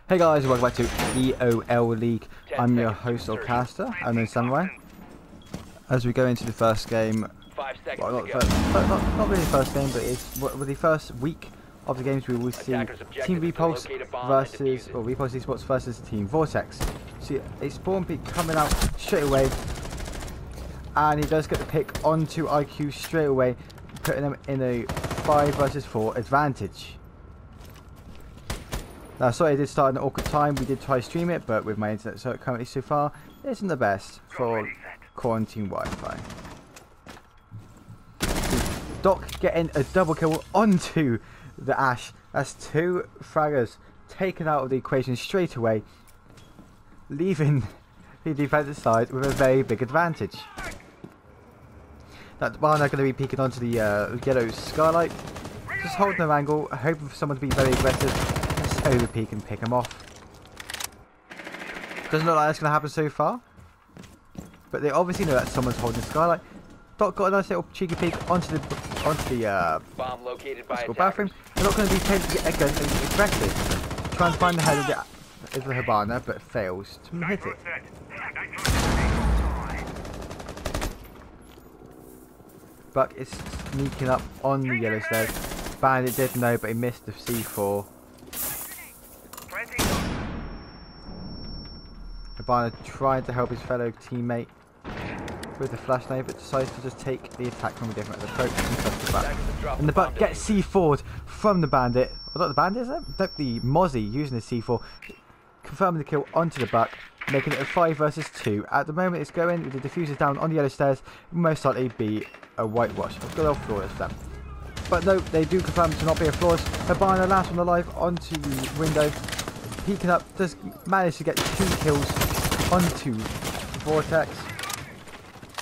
Hey guys, welcome back to EOL League. I'm your host or caster, I'm in Samurai. As we go into the first game, well, not really the first game, but it's the first week of the games we will see Team Repulse versus, or Repulse Esports versus Team Vortex. See a spawn peak coming out straight away, and he does get the pick onto IQ straight away, putting them in a 5 versus 4 advantage. Now, sorry I did start at an awkward time. We did try to stream it, but with my internet currently so far, it isn't the best for quarantine Wi-Fi. Doc getting a double kill onto the Ash. That's 2 fraggers taken out of the equation straight away, leaving the defensive side with a very big advantage. That Barna going to be peeking onto the yellow skylight, just holding their angle, hoping for someone to be very aggressive. Over peek and pick him off. Doesn't look like that's going to happen so far, but they obviously know that someone's holding the skylight. Doc got a nice little cheeky peek onto the bomb located by bathroom. They're not going to be again aggressive. Trying to find the head of the Habana, but fails to hit it. Buck is sneaking up on the yellow stairs. Bandit did know, but he missed the C4. Habana tried to help his fellow teammate with the flash knife, but decides to just take the attack from a different approach and touch the Buck. And the Buck gets C4'd from the Bandit. Well, not the Bandit, is it? The Mozzie using the C4, confirming the kill onto the Buck, making it a 5 versus 2. At the moment it's going with the diffusers down on the yellow stairs. It will most likely be a whitewash. A good old flawless for them. But no, they do confirm to not be a flawless. Habana last one alive onto the window. Peeking up, does manage to get 2 kills onto Vortex,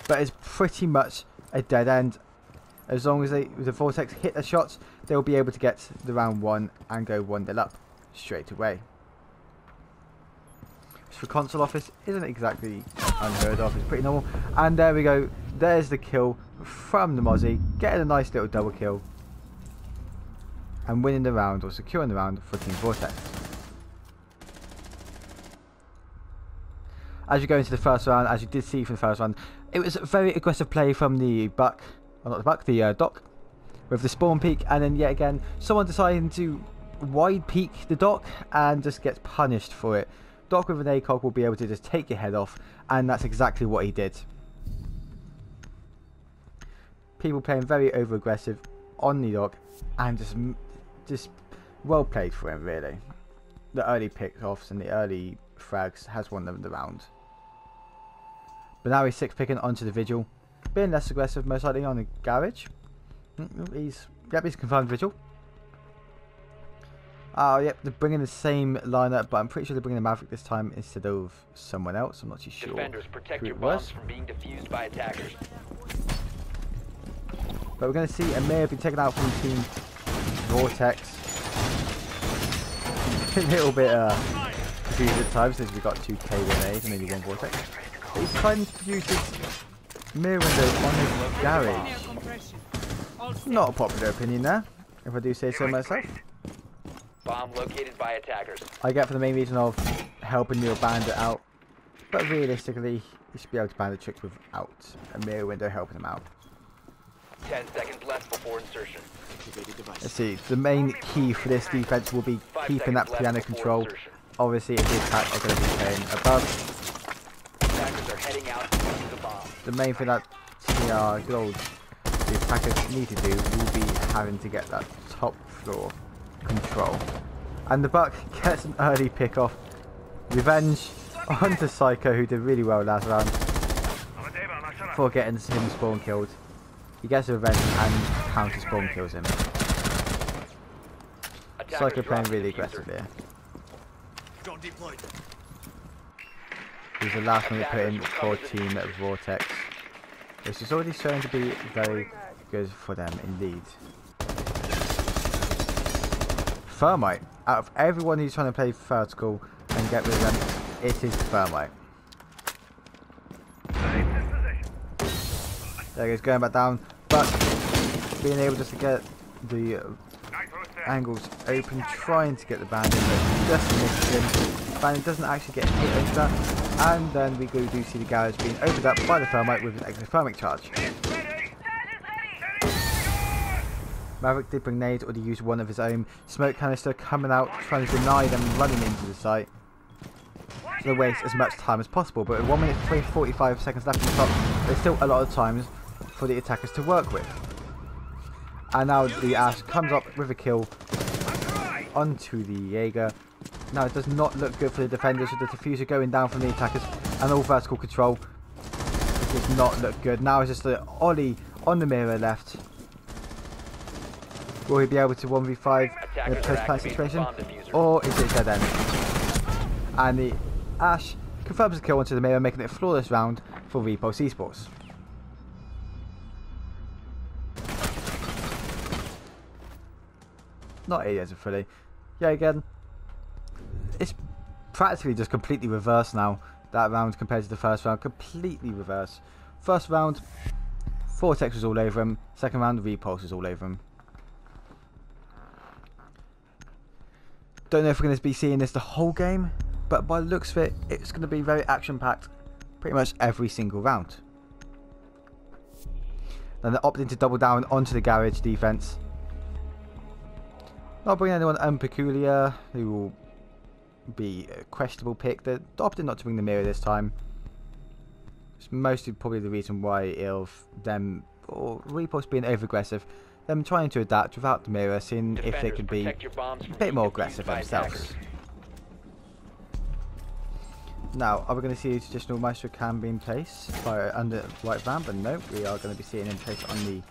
but it's pretty much a dead end. As long as the Vortex hit the shots, they'll be able to get the round 1 and go 1-0 up straight away. Which for console office isn't exactly unheard of, it's pretty normal. And there we go, there's the kill from the Mozzie, getting a nice little double kill and winning the round, or securing the round for Team Vortex. As you go into the first round, as you did see from the first round, it was a very aggressive play from the Buck, or not the Buck, the Doc, with the spawn peek, and then yet again, someone deciding to wide peek the Doc and just gets punished for it. Doc with an ACOG will be able to just take your head off, and that's exactly what he did. People playing very over aggressive on the Doc, and just well played for him, really. The early pick-offs and the early frags has won them the round. But now he's 6-picking onto the Vigil, being less aggressive, most likely on the garage. He's confirmed Vigil. Oh, yep, they're bringing the same lineup, but I'm pretty sure they're bringing the Maverick this time instead of someone else. I'm not too sure. Defenders, protect your bombs from being defused by attackers. But we're going to see Amir be taken out from Team Vortex. A little bit confused at times since we got 2 K1As and maybe 1 Vortex. But he's trying to use his mirror window on his garage. Not a popular opinion there, if I do say so myself. Bomb located by attackers. I get for the main reason of helping your bandit out, but realistically, you should be able to bandit tricks without a mirror window helping him out. 10 seconds left before insertion. Let's see, the main key for this defense will be keeping that piano control. Obviously, if the attack are going to be playing above. Attackers are heading out to the bomb. The main thing that the attackers need to do will be having to get that top floor control. And the Buck gets an early pick off. Revenge onto Psycho, who did really well last round for getting him spawn killed. He gets a revenge and counter spawn kills him. Psycho playing really aggressive here. He's the last one to put in for Team Vortex, which is already showing to be very good for them indeed. Thermite. Out of everyone who's trying to play vertical and get rid of them, it is Thermite. There he goes, going back down, but being able just to get the angles open, trying to get the bandit, but just missed him. Bandit doesn't actually get hit into that. And then we do see the garage being opened up by the thermite with an exothermic charge. Maverick did bring nades, or he used one of his own. Smoke canister coming out, trying to deny them running into the site. So they waste as much time as possible, but with 1 minute 45 seconds left on the clock, there's still a lot of time for the attackers to work with. And now the Ash comes up with a kill onto the Jaeger. Now it does not look good for the defenders with the diffuser going down from the attackers and all vertical control. It does not look good. Now it's just the Ollie on the mirror left. Will he be able to 1v5 in a post-plant situation, or is it dead end? And the Ash confirms the kill onto the mirror, making it a flawless round for Repulse Esports. Not idiots fully. Yeah, again, it's practically just completely reversed now. That round compared to the first round, completely reversed. First round, Vortex was all over him. Second round, Repulse was all over him. Don't know if we're going to be seeing this the whole game, but by the looks of it, it's going to be very action-packed pretty much every single round. Then they're opting to double down onto the garage defense. Not bring anyone unpeculiar, who will be a questionable pick. They're opting not to bring the mirror this time. It's mostly probably the reason why them, or Repulse being over-aggressive, them trying to adapt without the mirror, seeing if they could be a bit more aggressive themselves. Now, are we going to see a traditional Maestro cam being placed by under right van? But no, we are going to be seeing him placed on the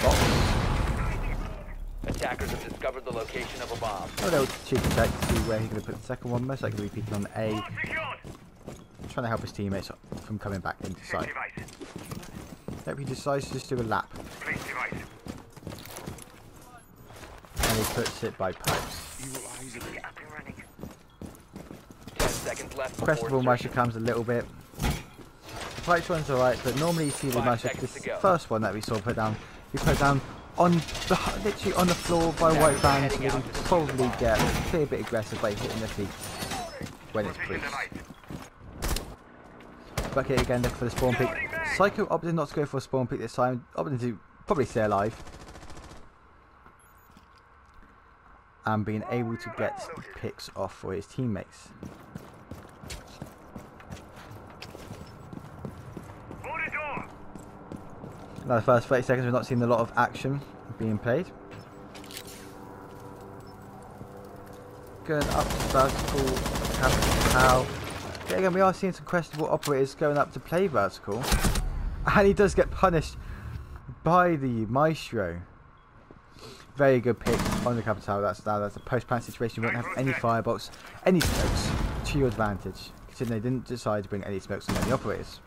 box. Attackers have discovered the location of a bomb. A little cheeky check to see where he's going to put the second one. Most likely repeating on A. Trying to help his teammates from coming back into sight. Yep, he decides to just do a lap. And he puts it by pipes. 10 seconds left. Questionable Maestro cams a little bit. The pipes one's alright, but normally you see the Maestro, this first one that we saw put down, he put down on the, literally on the floor by white van, so we can probably get a clear bit aggressive by hitting the feet when it's breached. Back here again, looking for the spawn peak. Psycho opted not to go for a spawn peak this time, opted to probably stay alive. And being able to get the picks off for his teammates. Now the first 30 seconds we've not seen a lot of action being played. Going up to vertical, capital. Yeah, again, we are seeing some questionable operators going up to play vertical. And he does get punished by the Maestro. Very good pick on the capital. That's a post-plant situation. You won't have any firebolts, any smokes to your advantage, considering they didn't decide to bring any smokes on any operators.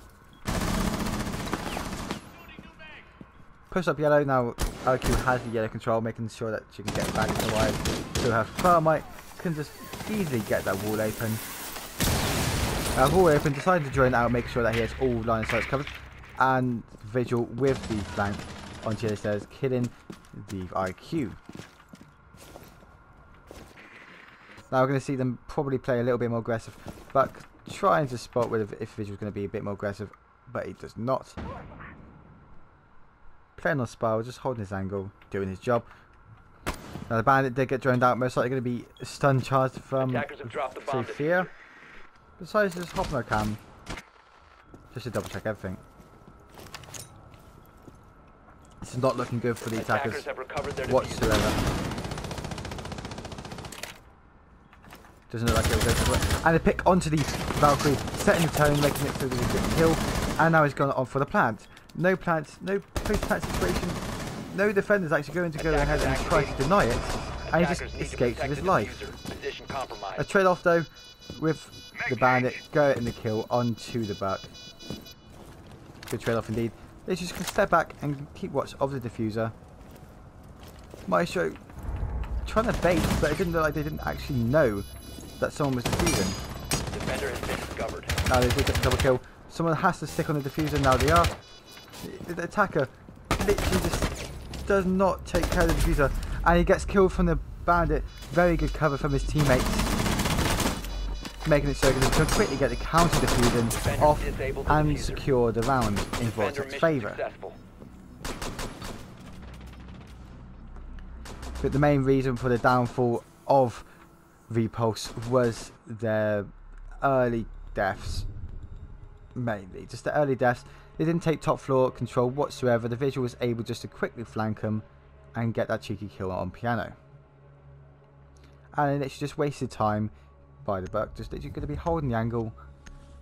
Push up yellow. Now LQ has the yellow control, making sure that she can get back into the wire. So her thermite can just easily get that wall open. Wall open, decided to join out, make sure that he has all line of sight covered, and Vigil with the flank onto the stairs, killing the IQ. Now we're going to see them probably play a little bit more aggressive. Buck trying to spot whether if Vigil's going to be a bit more aggressive, but he does not. Playing on Spiral, just holding his angle, doing his job. Now the bandit did get droned out, most likely going to be stun charged from Sophia. Decides to just hop on a cam, just to double check everything. This is not looking good for the attackers whatsoever. Doesn't look like it will go for it. And a pick onto the Valkyrie, setting the tone, making it so that he gets killed. And now he's gone on for the plant. No plant, no post-plant situation. No defender's actually going to go ahead and try to deny it. And he just escapes with his life. A trade-off though, with the bandit getting the kill onto the Buck. Good trade-off indeed. They just can step back and keep watch of the diffuser. Maestro trying to bait, but it didn't look like they didn't actually know that someone was defusing. Defender has been discovered. Now they did get the double kill. Someone has to stick on the diffuser. Now they are. The attacker literally just does not take care of the diffuser, and he gets killed from the bandit. Very good cover from his teammates. making it so that they can quickly get the counter diffusion Defender off disabled the and diffuser. secure the round in Defender Vortex's mission favour. successful. But the main reason for the downfall of Repulse was their early deaths. Mainly, just the early deaths. They didn't take top floor control whatsoever. The visual was able just to quickly flank them and get that cheeky kill on piano. And it's just wasted time by the Buck. Just literally going to be holding the angle,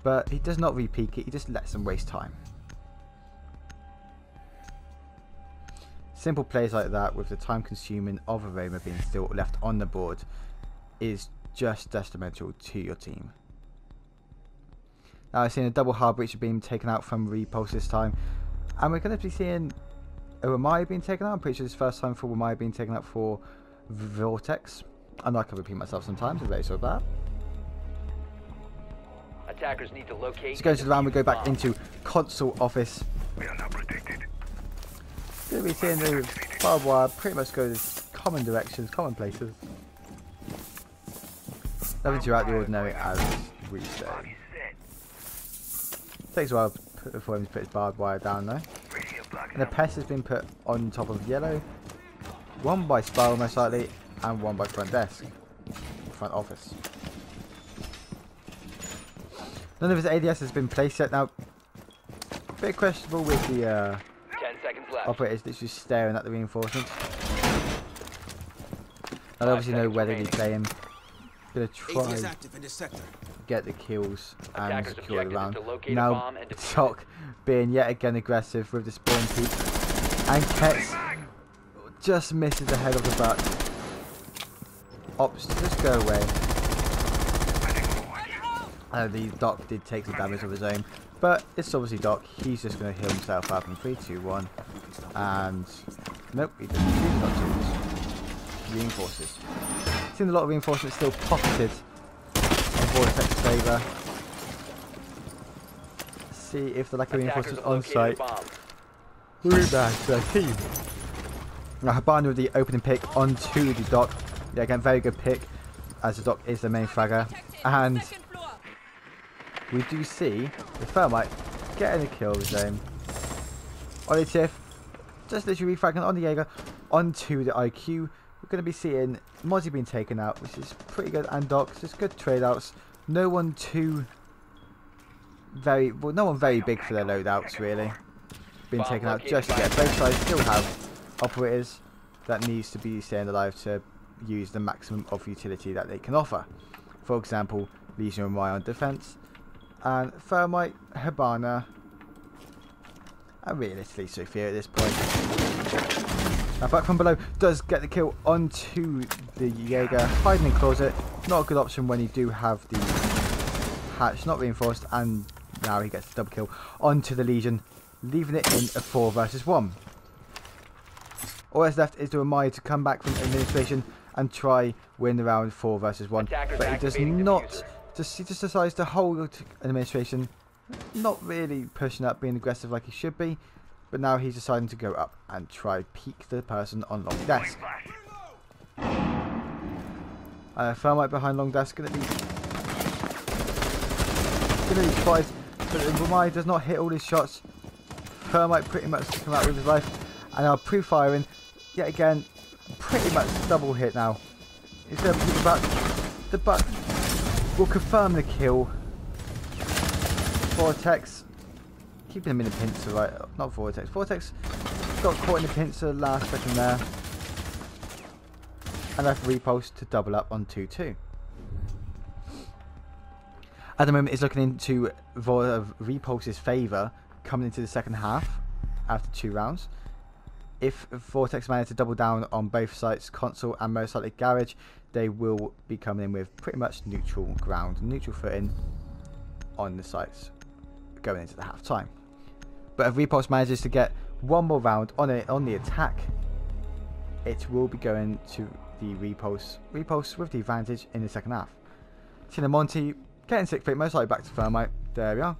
but he does not re-peek it. He just lets them waste time. Simple plays like that, with the time consuming of a Roma being still left on the board, is just detrimental to your team. Now I've seen a double hard breach being taken out from Repulse this time, and we're going to be seeing a Ramai being taken out. I'm pretty sure this is the first time for Ramai being taken out for Vortex. I know I can repeat myself sometimes, I'm very sorry about that. Attackers need to locate. So going to the round, we go back into console office. We are now protected. Going to be seeing the barbed wire pretty much go in common directions, common places. Nothing too out of the ordinary, as we say. Takes a while for him to put his barbed wire down though. And the pest has been put on top of yellow. One by Spiral most likely, and one by front desk. Front office. None of his ADS has been placed yet. Now, a bit questionable with the 10 seconds left. operators literally staring at the reinforcements. I don't obviously know whether to play him. Gonna try get the kills and Attackers' secure the objective round. is to locate a Now bomb and defuse Tok being yet again aggressive with the spawn peak, and Kets just misses the head of the buck. Ops, just go away. The Doc did take some damage of his own, but it's obviously Doc. He's just going to heal himself up in 3, 2, 1, and nope, he doesn't choose not to. Reinforces. Seen a lot of reinforcements still pocketed in Vortex's favour. See if the lack of Attackers reinforcements have on located a site. bomb. Rebound to their team. Now Habana with the opening pick onto the Doc. Yeah, again, very good pick, as the Doc is the main fragger. And we do see the Thermite getting a kill of his own. Ollie Tiff just literally refragging on the Jaeger onto the IQ. We're going to be seeing Mozzie being taken out, which is pretty good, and Docs, just good trade outs. No one too very, well, no one very big for their loadouts really. Being taken out just yet. Both sides still have operators that needs to be staying alive to use the maximum of utility that they can offer. For example, Legion and Y on defense, and Thermite, Habana, and realistically Sophia at this point. Now back from below does get the kill onto the Jaeger, hiding in closet. Not a good option when you do have the hatch not reinforced, and now he gets the double kill onto the Legion, leaving it in a 4 versus 1. All that's left is the Ramai to come back from administration and try win the round 4 versus 1. But he does not. He just decides to hold administration, not really pushing up, being aggressive like he should be. But now he's deciding to go up and try peek the person on long desk. Thermite behind long desk gonna be twice, but Ramai does not hit all his shots. Thermite pretty much come out with his life, and now pre-firing yet again, pretty much double hit now. He's going to peek the buck. The buck will confirm the kill. Vortex keeping him in the pincer, right? Not Vortex. Vortex got caught in the pincer last second there, and left Repulse to double up on 2-2. At the moment, it's looking into Repulse's favour coming into the second half after 2 rounds. If Vortex manage to double down on both sites, console and most likely garage, they will be coming in with pretty much neutral ground, neutral footing on the sites going into the half time. But if Repulse manages to get one more round on the attack, it will be going to the Repulse with the advantage in the second half. Monty getting 6 feet, most likely back to Thermite. There we are.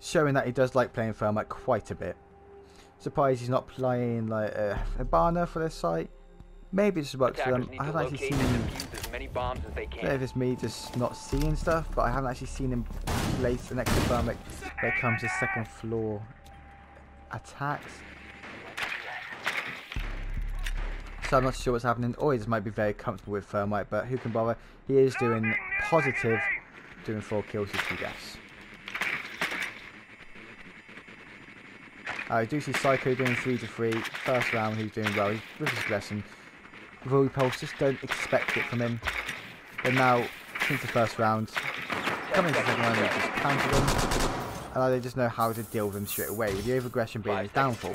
Showing that he does like playing Thermite quite a bit. Surprised he's not playing like a banner for this site. Maybe it just works for Attackers them. need I to haven't actually locate seen and defuse as many bombs as they I don't know can. if it's me just not seeing stuff, but I haven't actually seen him place an extra thermic when it comes to second floor attacks. So I'm not sure what's happening. Or he just might be very comfortable with thermite, but who can bother? He is doing positive, doing 4 kills with 2 deaths. I do see Psycho doing 3 to 3. First round he's doing well. He's with his aggression. Repulse, just don't expect it from him. But now, since the first round, coming into the second round, they just counter them. And they just know how to deal with them straight away, with the over-aggression being his downfall.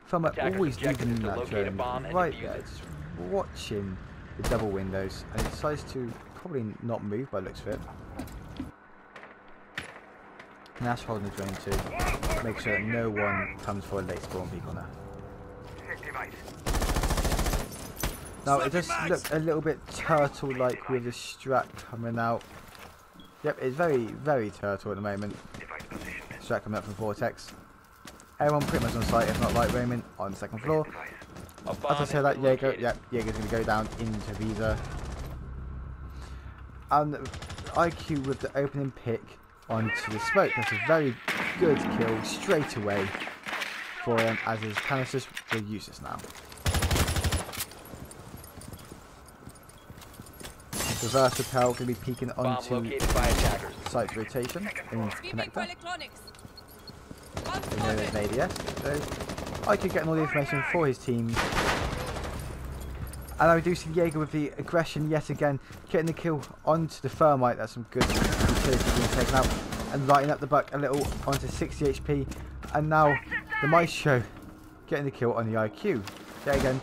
From always leaving that drone right there, just watching the double windows, and it decides to probably not move by the looks of it. And Ash holding the drone too, make sure that no one comes for a late spawn peek on her. Now it does look a little bit turtle-like with the strat coming out. Yep, it's very, very turtle at the moment. Strat coming up from Vortex. Everyone pretty much on site, if not light roaming, on the second floor. As I said, that Jaeger, yep, Jaeger's going to go down into Visa. And IQ with the opening pick onto the smoke. That's a very good kill straight away for him, as his canisters are useless now. Reverse repel going to be peeking onto site rotation in connector. And then there's an ADS. So I could get all the information for his team. And I do see Jaeger with the aggression yet again, getting the kill onto the thermite. That's some good utility being taken out. And lighting up the buck a little onto 60 HP. And now the Maestro getting the kill on the IQ. Yet again,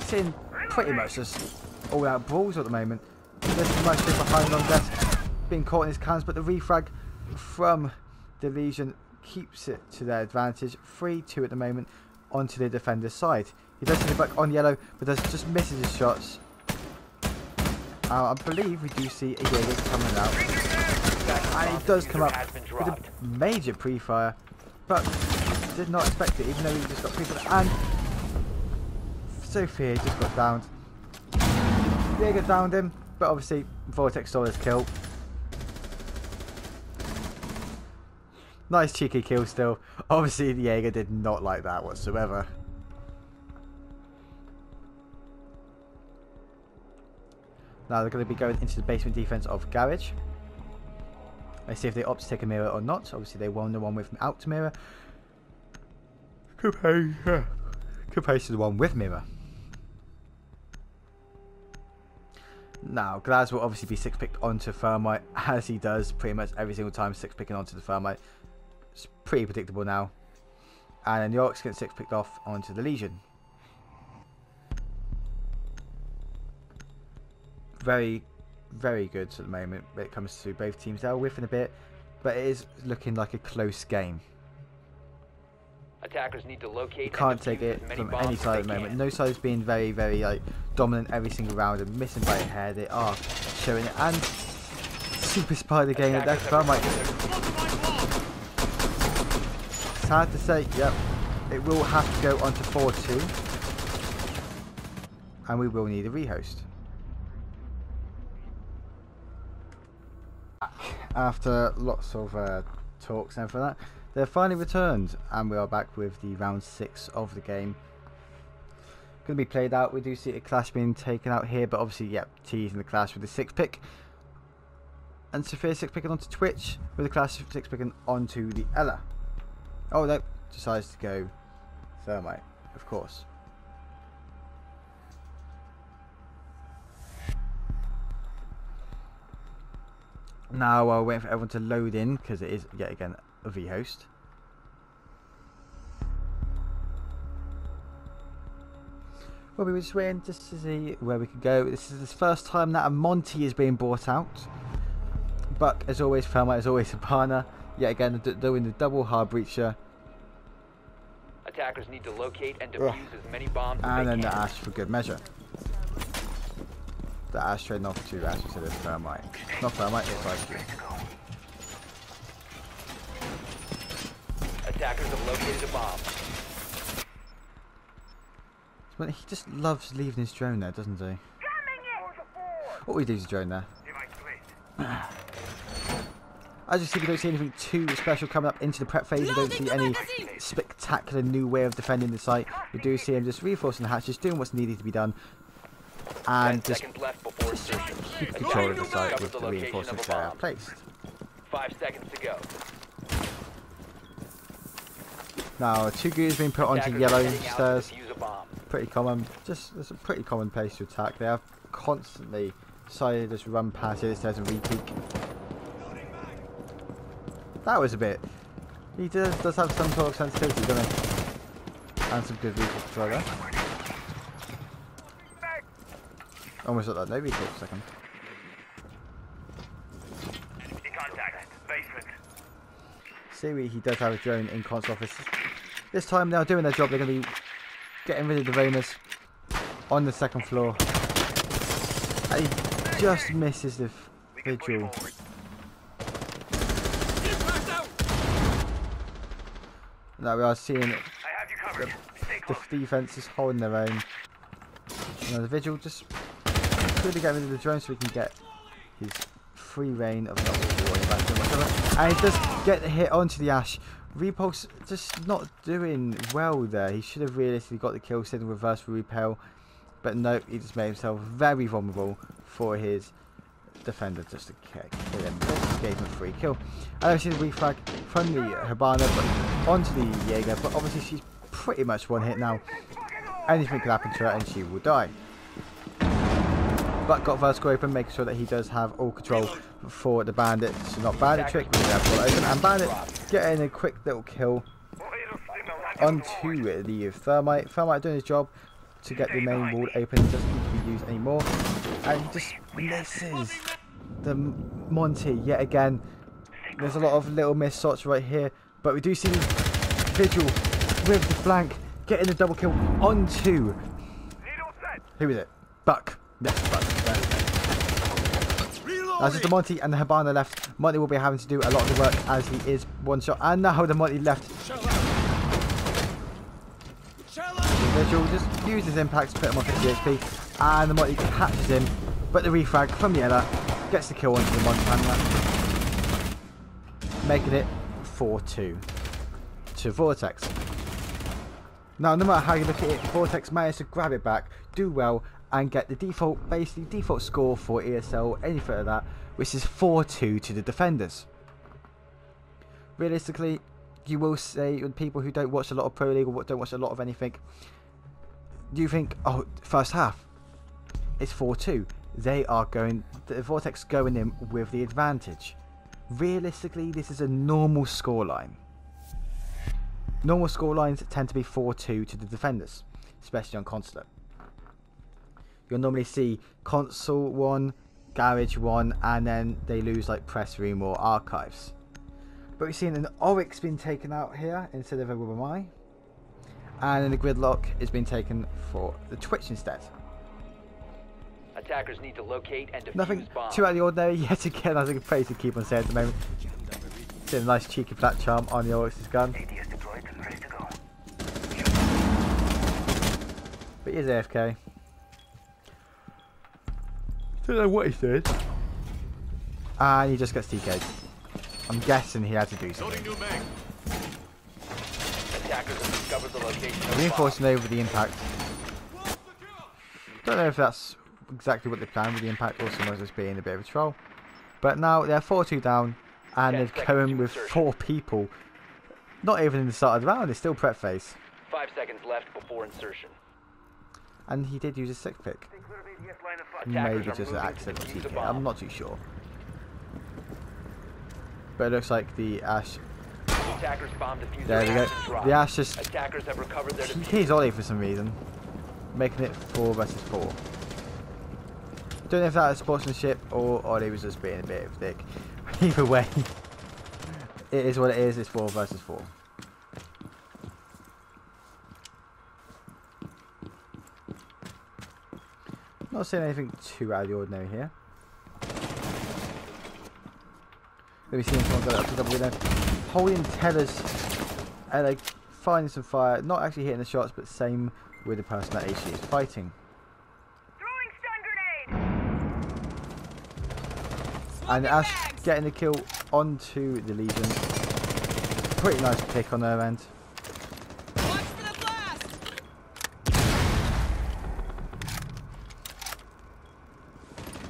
seeing pretty much just all out brawls at the moment. There's the Maestro behind on desk, being caught in his cans, but the refrag from the Legion keeps it to their advantage. 3-2 at the moment onto the defender's side. He does see the buck on yellow, but does just misses his shots. I believe we do see a Jaeger coming out. And he does come up with a major pre-fire, but did not expect it, even though he just got pre-fired. And Sophia just got downed. Jaeger downed him, but obviously Vortex saw his kill. Nice cheeky kill still. Obviously the Jaeger did not like that whatsoever. Now they're going to be going into the basement defense of Garage. Let's see if they opt to take a mirror or not. Obviously they won the one without mirror. Compared to the one with mirror. Now Glaz will obviously be 6-picked onto Thermite, as he does pretty much every single time, 6-picking onto the Thermite. It's pretty predictable now. And then the Orcs get 6-picked off onto the Legion. Very, very good at the moment when it comes to both teams. They're whiffing a bit, but it is looking like a close game. Attackers need to locate. You can't take it from any side at the moment. No side is being very, very dominant every single round and missing by a hair. They are showing it, and super spider game at that Thermite. Sad to say, yep, it will have to go on to 4-2, and we will need a rehost. After lots of talks and everything like that, they're finally returned, and we are back with the round 6 of the game. Going to be played out. We do see a clash being taken out here, but obviously, yep, teasing the clash with the 6-pick. And Sophia 6-picking onto Twitch, with the clash 6-picking onto the Ella. Oh no, decides to go Thermite, of course. Now while waiting for everyone to load in, because it is yet again a V-host. Well, we were just waiting just to see where we could go. This is the first time that a Monty is being brought out. Buck, as always, Thermite, as always, Hibana. Yet again, doing the double hard breacher. Attackers need to locate and defuse as many bombs as and they then can. the Ash for good measure. The Ash trading off to Ash instead of Thermite. Not Thermite, it's IQ. Attackers have located a bomb. But he just loves leaving his drone there, doesn't he? What we do is a drone there. As you see, we don't see anything too special coming up into the prep phase. We don't see any spectacular new way of defending the site. We do see him just reinforcing the hatch, just doing what's needed to be done. And just keep control of the site with the reinforcements that are placed. 5 seconds to go. Now, 2 gears being put onto yellow stairs. Pretty common. Just it's a pretty common place to attack. They have constantly decided to just run past yellow stairs and re-peek. That was a bit. He does have some sort of sensitivity, doesn't he? And some good recoil control there. Almost like that. No recoil for a second. See, he does have a drone in console office. This time they are doing their job. They're going to be getting rid of the Rainers on the second floor. And he just misses the vigil. Now we are seeing the defense is holding their own. You know, the vigil just really getting rid of the drone so we can get his free reign of not really back too much of it. And he does get the hit onto the Ash. Repulse just not doing well there. He should have realistically got the kill, sitting reverse for repel. But no, he just made himself very vulnerable for his defender just to kill him. This gave him a free kill. And I see the refrag from the Habana but onto the Jaeger, but obviously she's pretty much one hit now. Anything can happen to her and she will die. But got vertical open, making sure that he does have all control for the bandit. So not bandit trick, we have got open, and bandit getting a quick little kill onto the thermite. Thermite doing his job to get the main wall open, doesn't need to be used anymore. And he just misses the Monty yet again. There's a lot of little missed shots right here, but we do see Vigil with the flank getting the double kill onto, who is it? Buck. Yes, Buck. That's just the Monty and the Habana left. Monty will be having to do a lot of the work as he is one shot. And now the Monty left. Vigil just uses impact to put him on 50 HP. And the Monty catches him. But the refrag from Yella gets the kill onto the Monty handler, making it 4-2 to Vortex. Now, no matter how you look at it, Vortex managed to grab it back, do well, and get the default score for ESL, anything like that, which is 4-2 to the defenders. Realistically, you will say, with people who don't watch a lot of Pro League or don't watch a lot of anything, you think, oh, first half, it's 4-2. They are going, the Vortex going in with the advantage. Realistically, this is a normal scoreline. Normal scorelines tend to be 4-2 to the defenders, especially on Consulate. You'll normally see Console 1, Garage 1, and then they lose like Press Room or Archives. But we've seen an Oryx being taken out here instead of a Rubbermai. And then the Gridlock is being taken for the Twitch instead. Attackers need to locate and defuse Nothing bombs. too out of the ordinary yet again, as I can phrase to keep on saying at the moment. Getting a nice cheeky flat charm on the Oryx's gun. But he's AFK. Don't know what he's doing. And he just gets TK'd. I'm guessing he had to do something. Attackers have discovered the location of Reinforcing over the impact. Don't know if that's exactly what they planned with the impact, or someone's just being a bit of a troll. But now they're 4-2 down, and they've come with 4 people. Not even in the start of the round, it's still prep phase. 5 seconds left before insertion. And he did use a 6 pick. Maybe just an accident TK, I'm not too sure. But it looks like the Ash. Attackers bomb diffuser. There we go. The Ash just Attackers have recovered their TK's Ollie for some reason, making it 4 versus 4. Don't know if that was sportsmanship or Ollie was just being a bit of a dick. Either way, it is what it is. It's 4 versus 4. Not seeing anything too out of the ordinary here. Maybe seeing someone go up to double window, holding tellers and like finding some fire, not actually hitting the shots, but same with the person that HE is fighting. And Ash getting the kill onto the Legion. Pretty nice pick on their end.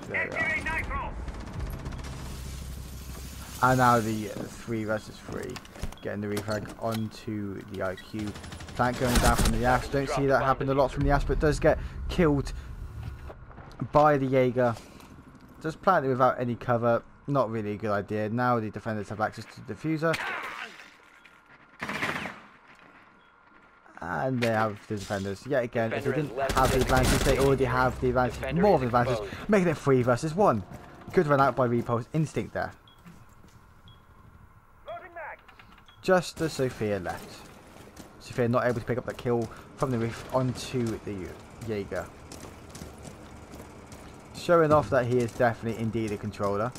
There we are. And now the 3 versus 3. Getting the refrag onto the IQ. Tank going down from the Ash. Don't see that happen a lot from the Ash, but does get killed by the Jaeger. Just planted without any cover. Not really a good idea. Now the defenders have access to the diffuser. And they have the defenders. Yet again, if they didn't have the advantage, they already have the advantage. More of an advantage. Making it 3 versus 1. Good run out by Repulse. Instinct there. Just as Sophia left. Sophia not able to pick up that kill from the roof onto the Jaeger. Showing off that he is definitely indeed a controller.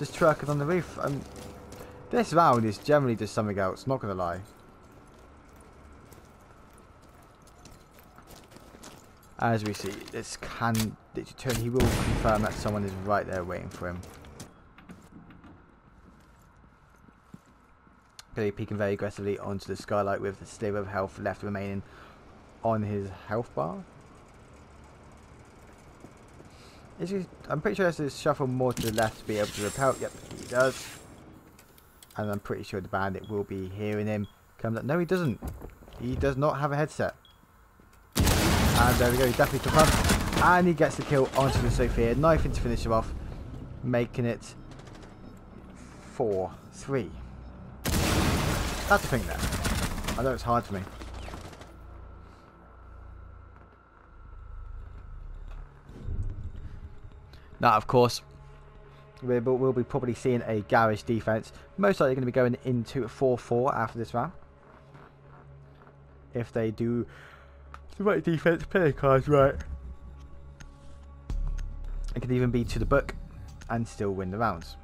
Just trucking on the roof. This round is generally just something else, not gonna lie. As we see, this can literally turn. He will confirm that someone is right there waiting for him. Going to be peeking very aggressively onto the skylight with the sliver of health left remaining on his health bar. I'm pretty sure he has to shuffle more to the left to be able to repel. Yep, he does. And I'm pretty sure the bandit will be hearing him. Comes up. No, he doesn't. He does not have a headset. And there we go. He definitely took up. And he gets the kill onto the Sophia. Knifing to finish him off. Making it 4-3. That's the thing there. I know it's hard for me. Now, of course, we'll be probably seeing a garish defense. Most likely going to be going into 4-4 after this round. If they do the right defense, play the cards right. It could even be to the book and still win the rounds.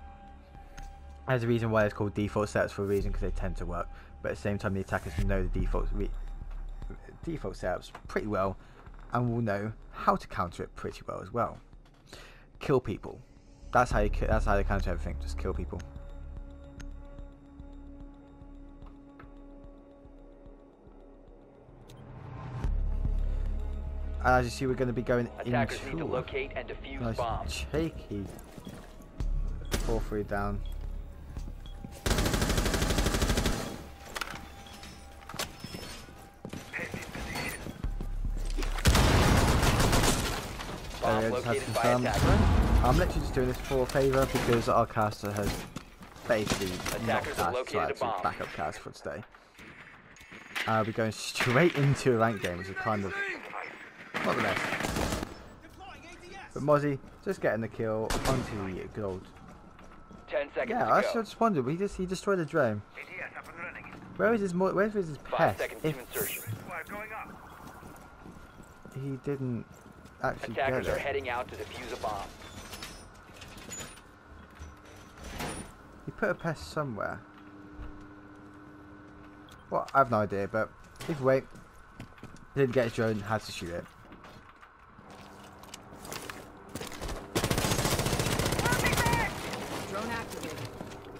There's a reason why it's called default setups for a reason, because they tend to work. But at the same time, the attackers know the default setups pretty well and will know how to counter it pretty well as well. Kill people. That's how they counter everything. Just kill people. And as you see, we're going to be going Attackers into need to locate and defuse nice bombs. Shaky. 4-3 down. I'm literally just doing this for a favour because our caster has basically not cast, so backup cast for today. I'll be going straight into a ranked game, which is kind of not the best. But Mozzie just getting the kill onto the good old. 10 seconds. Yeah, I just wondered. He destroyed the drone. Where is his pest? 5 seconds to insertion. He didn't actually Attackers get are it. heading out to defuse a bomb. He put a pest somewhere. Well, I have no idea, but either way, didn't get his drone, had to shoot it. Drone activated.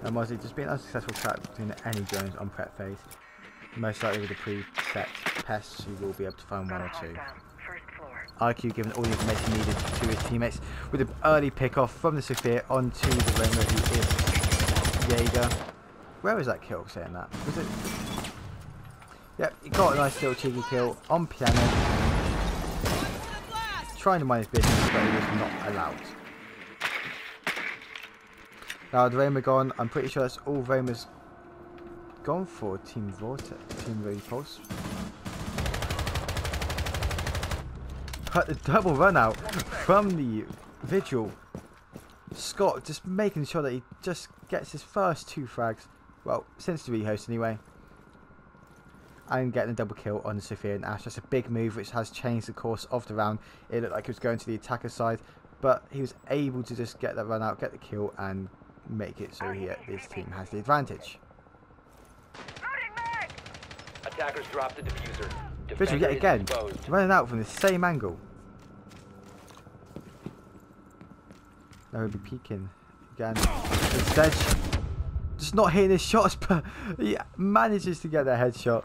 And was it just being unsuccessful track between any drones on prep phase? Most likely with the preset pests, you will be able to find one or two. IQ given all the information needed to his teammates with an early pick off from the Sophia onto the Rainbow, who is Jaeger. Where was that kill saying that? Was it? Yep, he got a nice little cheeky kill on piano. Trying to mind his business, but he was not allowed. Now the Rainbow gone. I'm pretty sure that's all Rainbow's gone for. Team Vortex, Team Repulse. But the double run out from the Vigil. Scott just making sure that he just gets his first 2 frags. Well, since the rehost anyway. And getting a double kill on Sophia and Ash. That's a big move which has changed the course of the round. It looked like he was going to the attacker side, but he was able to just get that run out, get the kill, and make it so his team has the advantage. Attackers dropped the diffuser. Vigil yet Defender is again, exposed. running out from the same angle. Now he'll be peeking again. Instead, just not hitting his shots, but he manages to get that headshot,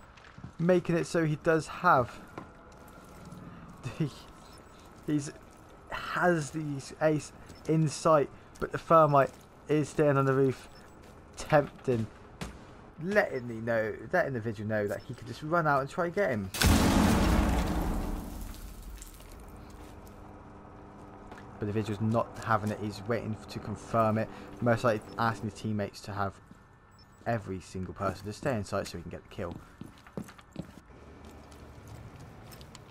making it so he does have. Has the ace in sight, but the thermite is staying on the roof, tempting, letting the Vigil know that he could just run out and try to get him. But the Vigil's not having it. He's waiting to confirm it. Most likely asking his teammates to have every single person to stay in sight so he can get the kill.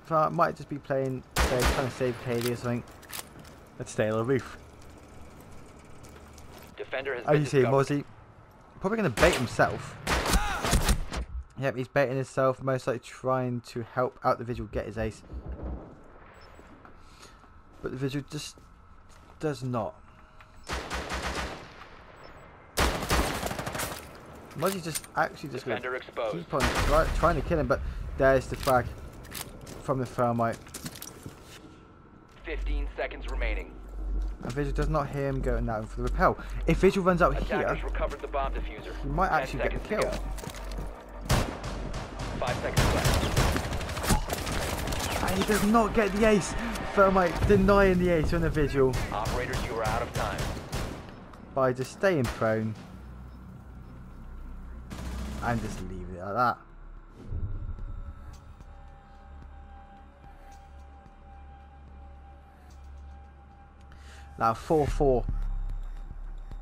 So might just be playing, trying to save KD or something. Let's stay on the roof. Defender has As been you see, discovered. Mozzie probably going to bait himself. Yep, he's baiting himself, most likely trying to help out the Vigil get his ace. But the Vigil just does not. Mozzie's just actually just going Defender to exposed. keep on trying to kill him, but there's the frag from the thermite. 15 seconds remaining. And Vigil does not hear him going down for the repel. If Vigil runs out Attackers here, recovered the bomb diffuser. he might 10 actually get the seconds to kill. go. 5 seconds left. And he does not get the ace. Thermite denying the ace on the Vigil Operators, you are out of time. by just staying prone and just leaving it like that. Now 4-4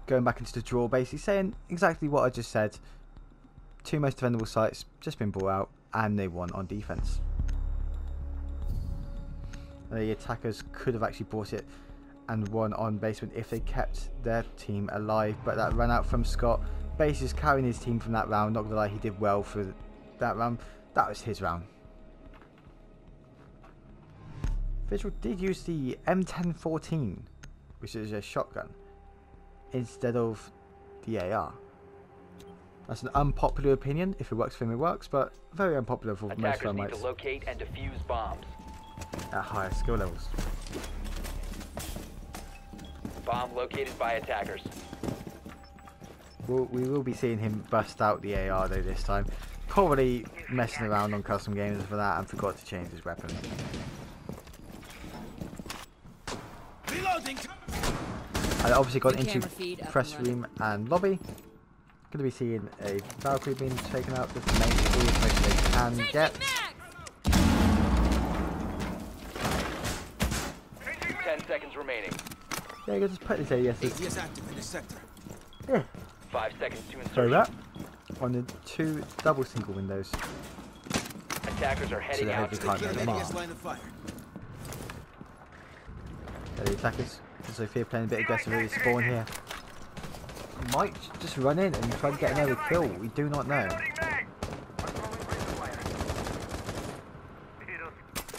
going back into the draw, basically saying exactly what I just said. Two most defendable sites just been brought out and they won on defense. The attackers could have actually brought it and won on basement if they kept their team alive, but that run out from Scott. Base is carrying his team from that round. Not gonna lie, he did well for that round. That was his round. Vigil did use the M1014, which is a shotgun, instead of the AR. That's an unpopular opinion. If it works for him, it works, but very unpopular for most Attackers need thermites to locate and defuse bombs. at higher skill levels. Bomb located by attackers. We will be seeing him bust out the AR though this time. Probably messing around on custom games for that and forgot to change his weapon. Reloading. I obviously got The into camera feed up press and running. room and lobby. Going to be seeing a Valkyrie being taken out just to make all the most they can get. 10 seconds remaining. Yeah, you can just put this ADS. ADS active in this sector. Yeah, 5 seconds to throw insertion. that on the two double single windows. Attackers are heading they out hope to they can't defuse get the them ADS bomb. line of fire. Yeah, the attackers, Sophia playing a bit aggressively, spawn here. Might just run in and try to get another kill. We do not know.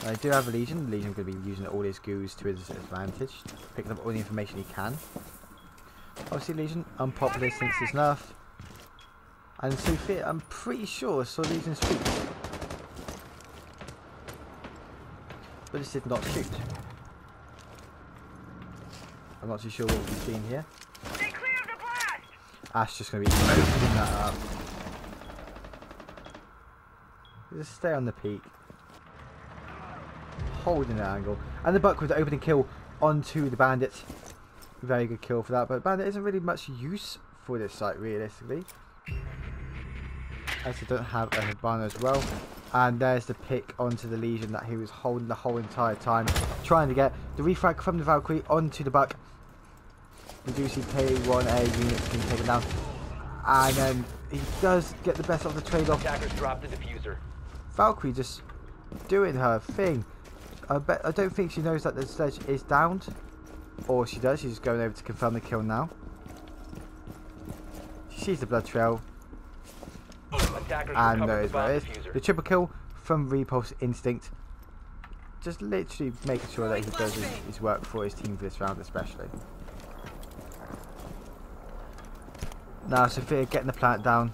I do have a Legion. The Legion's going to be using all his goos to his advantage, picking up all the information he can. Obviously, Legion unpopular since his nerf, and Sophia, I'm pretty sure, saw Legion's feet, but this did not shoot. I'm not too sure what we've seen here. Ash just going to be opening that up. Just stay on the peak. Holding the angle. And the Buck with the opening kill onto the Bandit. Very good kill for that. But Bandit isn't really much use for this site realistically, as they don't have a Hibana as well. And there's the pick onto the Legion that he was holding the whole entire time. Trying to get the refrag from the Valkyrie onto the Buck. We do see K1A units being taken down, and then he does get the best of the trade-off. Attackers drop the diffuser. Valkyrie just doing her thing. I don't think she knows that the sledge is downed, or she does. She's just going over to confirm the kill now. She sees the blood trail, Attackers and recovered there the is bomb where it is. diffuser. The triple kill from Repulse Instinct. Just literally making sure that he does his work for his team for this round especially. Now Sophia getting the plant down.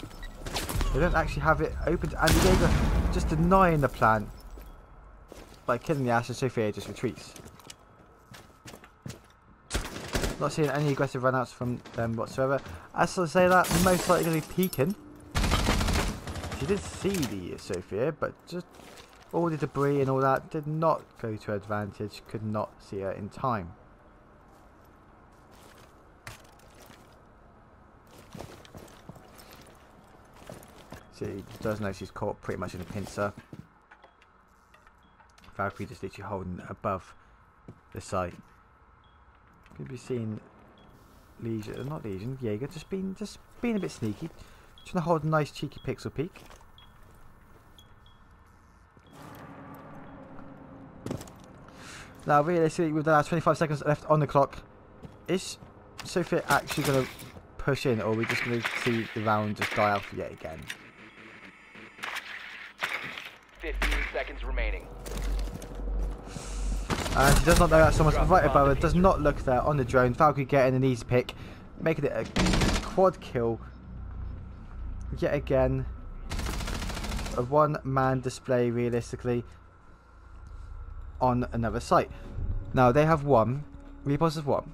They don't actually have it open, and Jaeger just denying the plan by killing the Ash, and Sophia just retreats. Not seeing any aggressive runouts from them whatsoever. As I say that, most likely going to be peeking. She did see the Sophia, but just all the debris and all that did not go to her advantage. Could not see her in time. She does know she's caught pretty much in a pincer. Valkyrie just literally holding above the site. Could be seen Legion, not Legion, Jaeger just being a bit sneaky. Trying to hold a nice cheeky pixel peek. Now realistically, with the last 25 seconds left on the clock, is Sophia actually going to push in, or are we just going to see the round just die out yet again? 15 seconds remaining. And she does not know that someone's right above her, does not look there on the drone. Valkyrie getting an easy pick, making it a quad kill. Yet again, a one-man display realistically on another site. Now they have one, Repulse has one,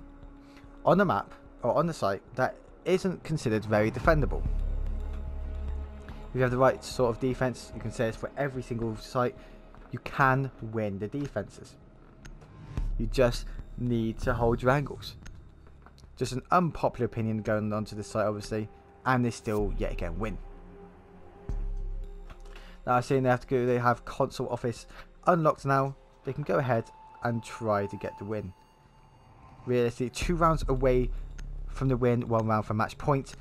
on the map, or on the site, that isn't considered very defendable. If you have the right sort of defense, you can say this for every single site, you can win the defenses. You just need to hold your angles. Just an unpopular opinion going on to this site, obviously, and they still yet again win. Now I've seen they have console office unlocked now. They can go ahead and try to get the win. Realistically, 2 rounds away from the win, 1 round from match point.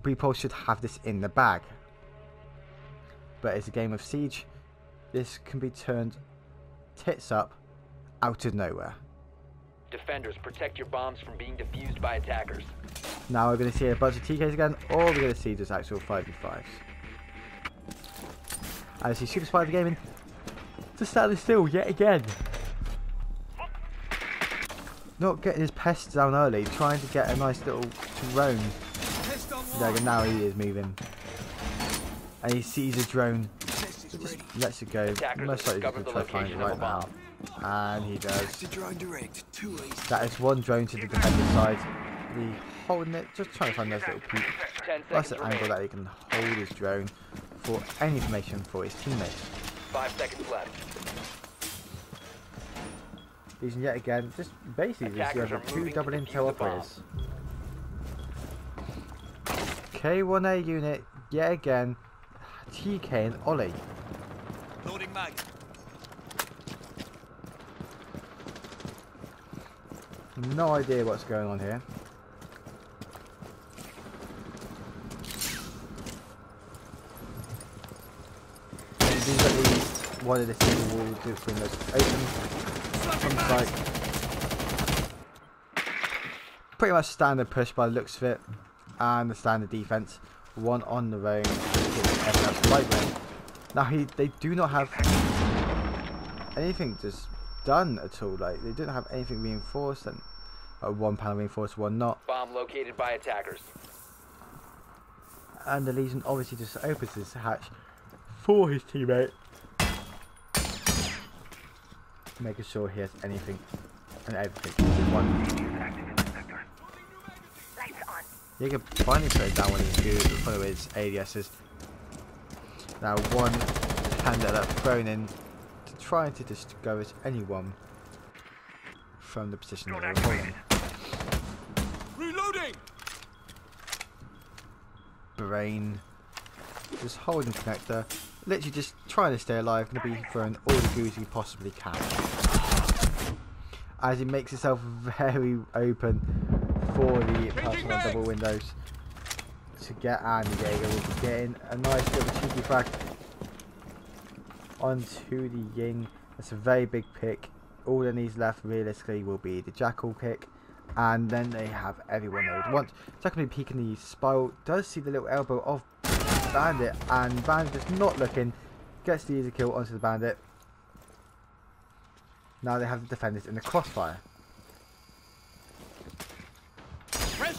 Repulse should have this in the bag. But it's a game of Siege. This can be turned tits up out of nowhere. Defenders, protect your bombs from being defused by attackers. Now we're going to see a bunch of TKs again, or we're going to see just actual 5v5s. And I see Super Spider Gaming just standing still yet again. Not getting his pests down early, trying to get a nice little drone. Now he is moving. And he sees a drone, so just lets it go. Most likely he's going to try to find it right now. And he does. That is one drone to the defender's side. He holding it, just trying to find a nice little peek. That's an angle that he can hold his drone for any information for his teammates. 5 seconds left. Using yet again, just basically just the other 2 double intel operators. K1A unit yet again, TK and Ollie. Loading mag. No idea what's going on here. These are the one of the single wall windows open from the site. Pretty much standard push by the looks of it, and the standard defense. One on the road, everyone else right way. Now they do not have anything just done at all. Like they didn't have anything reinforced, and one panel reinforced, one not. Bomb located by attackers. And the Legion obviously just opens this hatch for his teammate, making sure he has anything and everything. You can finally put it down when he's good in front of his ADSs. Now one candidate that's thrown in to try to discourage anyone from the position that they're holding. Reloading. Brain just holding connector, literally just trying to stay alive, going to be throwing all the goos he possibly can. As he makes himself very open for the personal double windows to get Andy Jaeger. We'll be getting a nice little cheeky frag onto the Ying. That's a very big pick. All that needs left realistically will be the Jackal pick, and then they have everyone they would want. Secondly, peeking the Spiral, does see the little elbow of Bandit, and Bandit just not looking, gets the easy kill onto the Bandit. Now they have the defenders in the crossfire.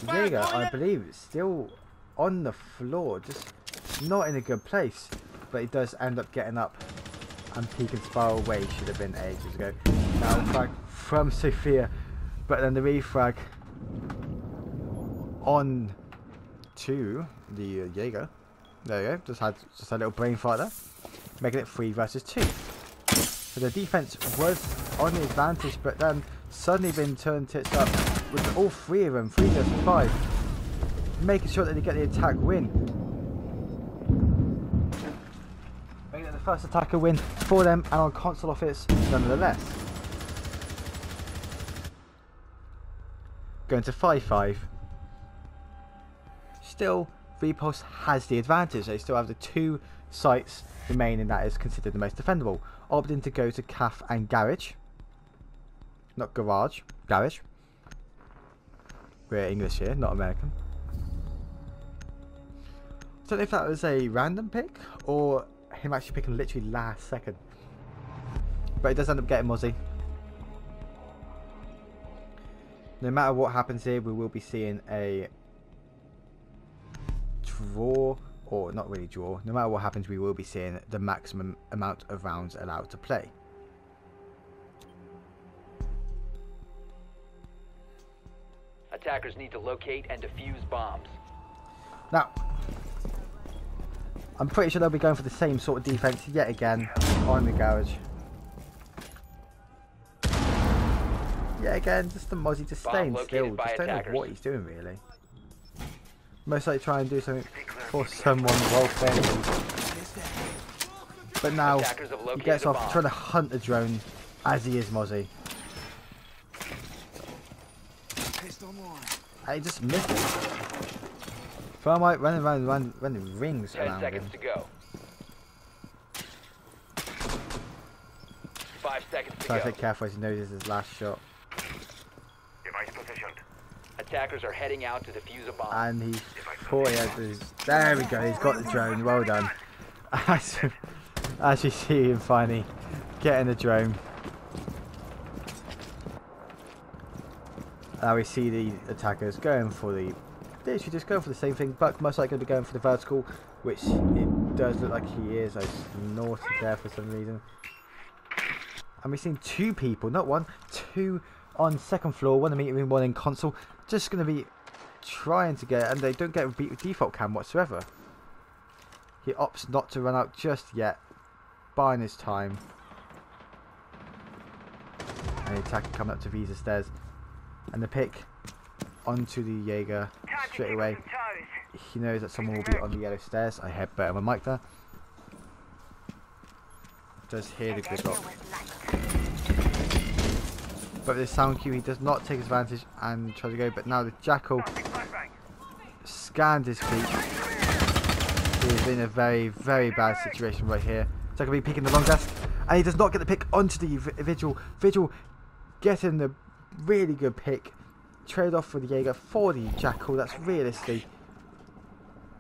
Jaeger, I believe, is still on the floor, just not in a good place, but he does end up getting up and peek and spiral away. Should have been ages ago. Now the frag from Sophia, but then the refrag on to the Jaeger. There you go. Just had a little brain fart there, making it 3 versus 2. So the defense was on the advantage, but then suddenly been turned tits up with all 3 of them, 3 versus 5, making sure that they get the attack win. Making it the first attacker win for them, and on console office nonetheless. Going to 5-5. Still, Repulse has the advantage. They still have the 2 sites remaining that is considered the most defendable. Opting to go to Caf and Garage. Not Garage, Garage. We're English here, not American. I don't know if that was a random pick or him actually picking literally last second. But it does end up getting Mozzie. No matter what happens here, we will be seeing a draw, or not really draw. No matter what happens, we will be seeing the maximum amount of rounds allowed to play. Attackers need to locate and defuse bombs. Now, I'm pretty sure they'll be going for the same sort of defense yet again on the Garage. Yeah, again, just the Mozzie just staying still. Just don't know what he's doing really. Most likely try and do something for someone while playing. But now he gets off trying to hunt the drone as he is Mozzie. And he just missed it. Thermite running around, running rings around 10 seconds to go. 5 seconds to go. Try to take careful as he knows this is his last shot. Device positioned. Attackers are heading out to defuse a bomb. And he's there we go, he's got the drone, well done. As you see him finally getting the drone. Now we see the attackers going for the, they should just go for the same thing, but most likely going to be going for the vertical, which it does look like he is. I snorted there for some reason. And we've seen 2 people, not 1, 2 on second floor, 1 in the meeting room, 1 in console, just going to be trying to get, and they don't get a beat with default cam whatsoever. He opts not to run out just yet, buying his time. And the attacker coming up to Visa stairs, and the pick onto the Jaeger straight away. He knows that someone will be on the yellow stairs. I headbutt him on mic there. Does hear the gridlock. But with the sound cue, he does not take advantage and try to go. But now the Jackal scanned his feet. He is in a very, very bad situation right here. So I can be peeking the long desk, and he does not get the pick onto the Vigil. Vigil getting the really good pick. Trade off for the Jaeger for the Jackal. That's realistically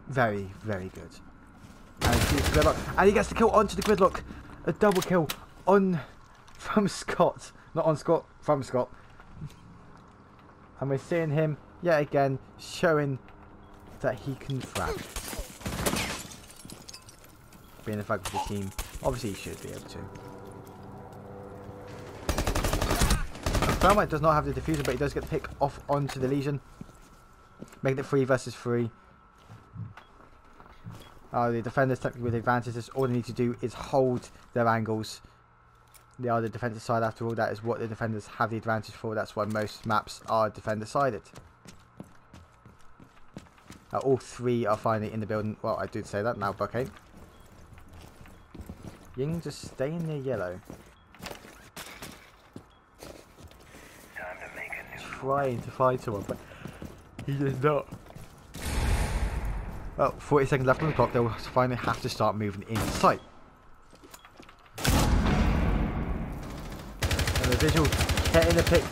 very, very good. And he gets the kill onto the gridlock. A double kill on from Scott. Not on Scott, from Scott. And we're seeing him yet again showing that he can frag. Being a frag for the team, obviously he should be able to. Thermite does not have the diffuser, but he does get the pick off onto the Legion, making it 3 versus 3. The defenders technically with advantages. All they need to do is hold their angles. They are the defensive side after all. That is what the defenders have the advantage for. That's why most maps are defender sided. All 3 are finally in the building. Well, I did say that now, Buckhead. Ying just staying near yellow. Trying to find someone, but he does not. Well, 40 seconds left on the clock. They'll finally have to start moving into sight. And the Visual getting the pick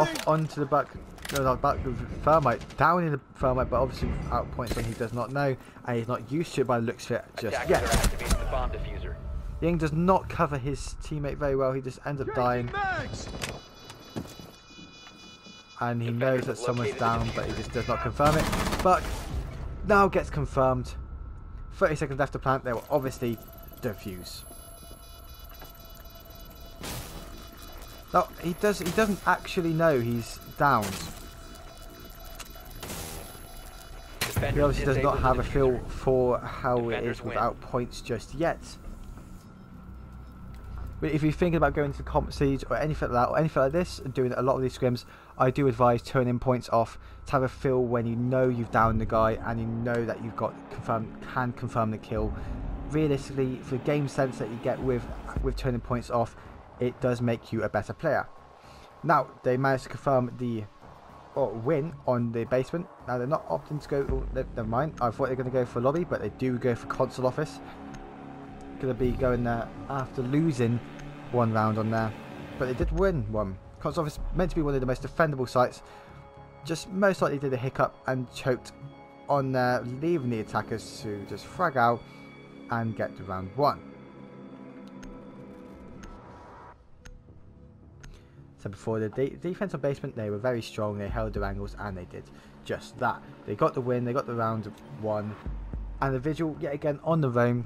off onto the back. No, not back of Thermite, down in the Thermite, but obviously out points when he does not know, and he's not used to it by the looks of it just yet. The bomb diffuser. Ying does not cover his teammate very well. He just ends up dying. And he knows that someone's down, but he just does not confirm it. But now gets confirmed. 30 seconds left to plant. They will obviously defuse. No, he doesn't actually know he's down. He obviously does not have a feel for how it is without points just yet. But if you're thinking about going to the comp siege or anything like that, or anything like this, and doing a lot of these scrims, I do advise turning points off to have a feel when you know you've downed the guy and you know that you've got can confirm the kill. Realistically, for the game sense that you get with turning points off, it does make you a better player. Now they managed to confirm the win on the basement. Now they're not opting to go. Oh, never mind. I thought they were going to go for lobby, but they do go for console office. Going to be going there after losing one round on there, but they did win one. Console office meant to be one of the most defendable sites, just most likely did a hiccup and choked on there, leaving the attackers to just frag out and get to round one. So before the defense on basement, they were very strong, they held their angles, and they did just that. They got the win, they got the round one, and the Vigil yet again on the roam.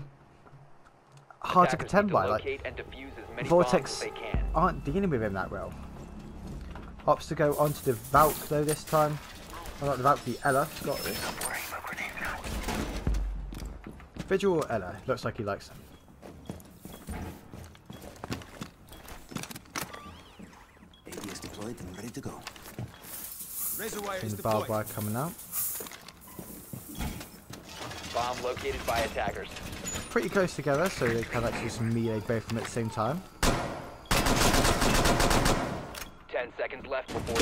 Hard to contend by, like Vortex aren't dealing with him that well. Opts to go onto the Valk though this time. Well, not the Valk, the Ella. Got this. Vigil or Ella? Looks like he likes them. AD is deployed and ready to go. And the barbed wire coming out. Bomb located by attackers. Pretty close together, so they can actually just melee both of them at the same time. 10 seconds left before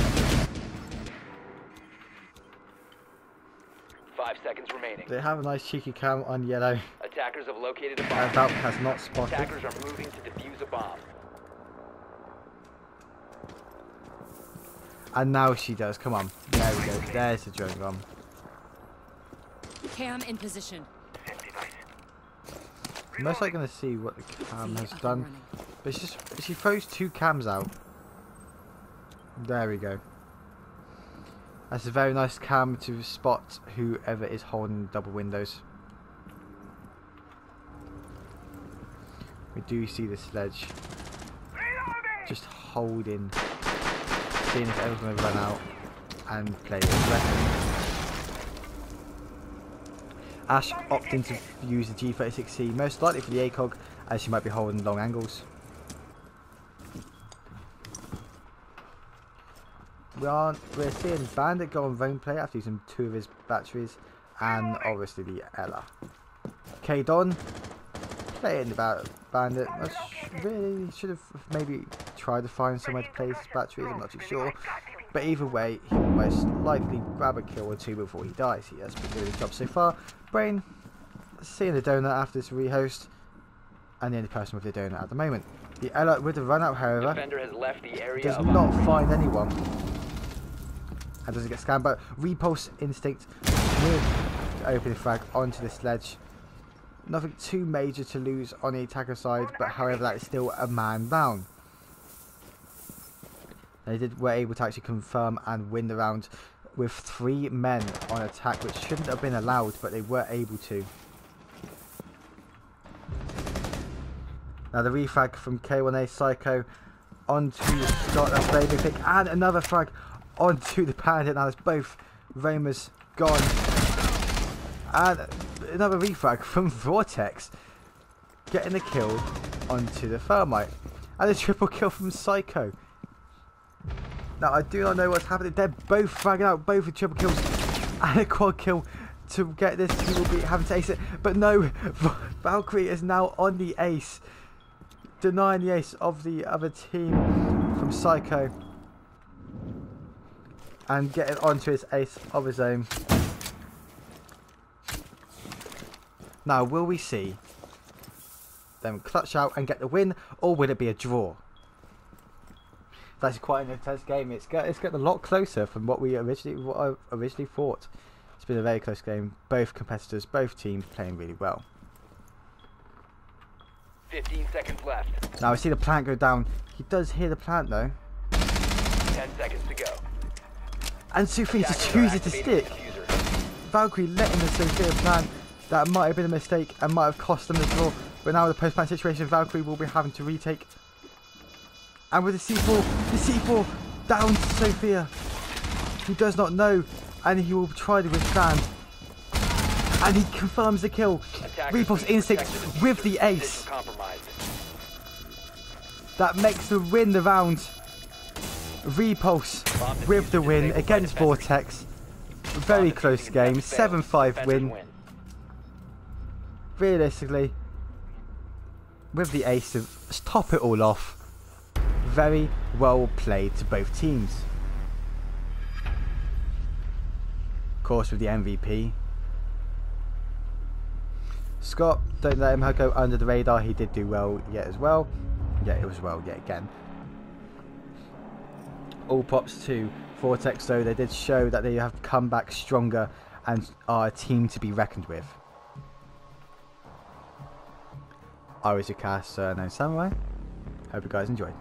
5 seconds remaining. They have a nice cheeky cam on yellow. Attackers have located a bomb. Valk has not spotted. Attackers are moving to defuse a bomb. And now she does. Come on. There we go. There's the drone bomb. Cam in position. I'm most likely going to see what the cam has done. But it's just, she throws two cams out. There we go. That's a very nice cam to spot whoever is holding double windows. We do see the sledge just holding, seeing if everyone's going to run out and play aggressive. Ash opting to use the G36C, most likely for the ACOG, as she might be holding long angles. We're seeing Bandit go on roam play after using two of his batteries, and obviously the Ella. K-Don playing about Bandit. Really should have maybe tried to find somewhere to place his batteries, I'm not too sure. But either way, he will most likely grab a kill or two before he dies. He has been doing his job so far. Brain seeing the donut after this rehost, and the only person with the donut at the moment. The Ella with the run out, however, Defender has left the area does of not find anyone. And doesn't get scanned, but Repulse Instinct with the opening frag onto the sledge. Nothing too major to lose on the attacker side, but however that is still a man down. They were able to actually confirm and win the round with 3 men on attack, which shouldn't have been allowed, but they were able to. Now the refrag from K1A Psycho onto Scott, that's a very big pick, and another frag onto the Bandit. Now there's both Roamers gone. And another refrag from Vortex, getting the kill onto the Thermite. And a triple kill from Psycho. Now I do not know what's happening. They're both fragging out, both with triple kills and a quad kill to get this. He will be having to ace it, but no, Valkyrie is now on the ace, denying the ace of the other team from Psycho, and getting onto his ace of his own. Now will we see them clutch out and get the win, or will it be a draw? That's quite an intense game. It's getting a lot closer from what I originally thought. It's been a very close game. Both competitors, both teams playing really well. 15 seconds left. Now I see the plant go down. He does hear the plant though. 10 seconds to go. And Sufisa chooses to stick. Valkyrie letting the Sophia plant That might have been a mistake and might have cost them the draw. But now the post-match situation, Valkyrie will be having to retake. And with the C4 down to Sophia, who does not know, and he will try to withstand. And he confirms the kill. Repulse Instinct with the ace. That makes the win the round. Repulse with the win against Vortex. Very close game. 7-5 win. Realistically, with the ace to top it all off. Very well played to both teams. Of course, with the MVP. Scott, don't let him go under the radar. He did do well yet as well. Yeah, it was well yet again. All props to Vortex though. They did show that they have come back stronger and are a team to be reckoned with. I was your cast, Sir Known Samurai. Hope you guys enjoyed.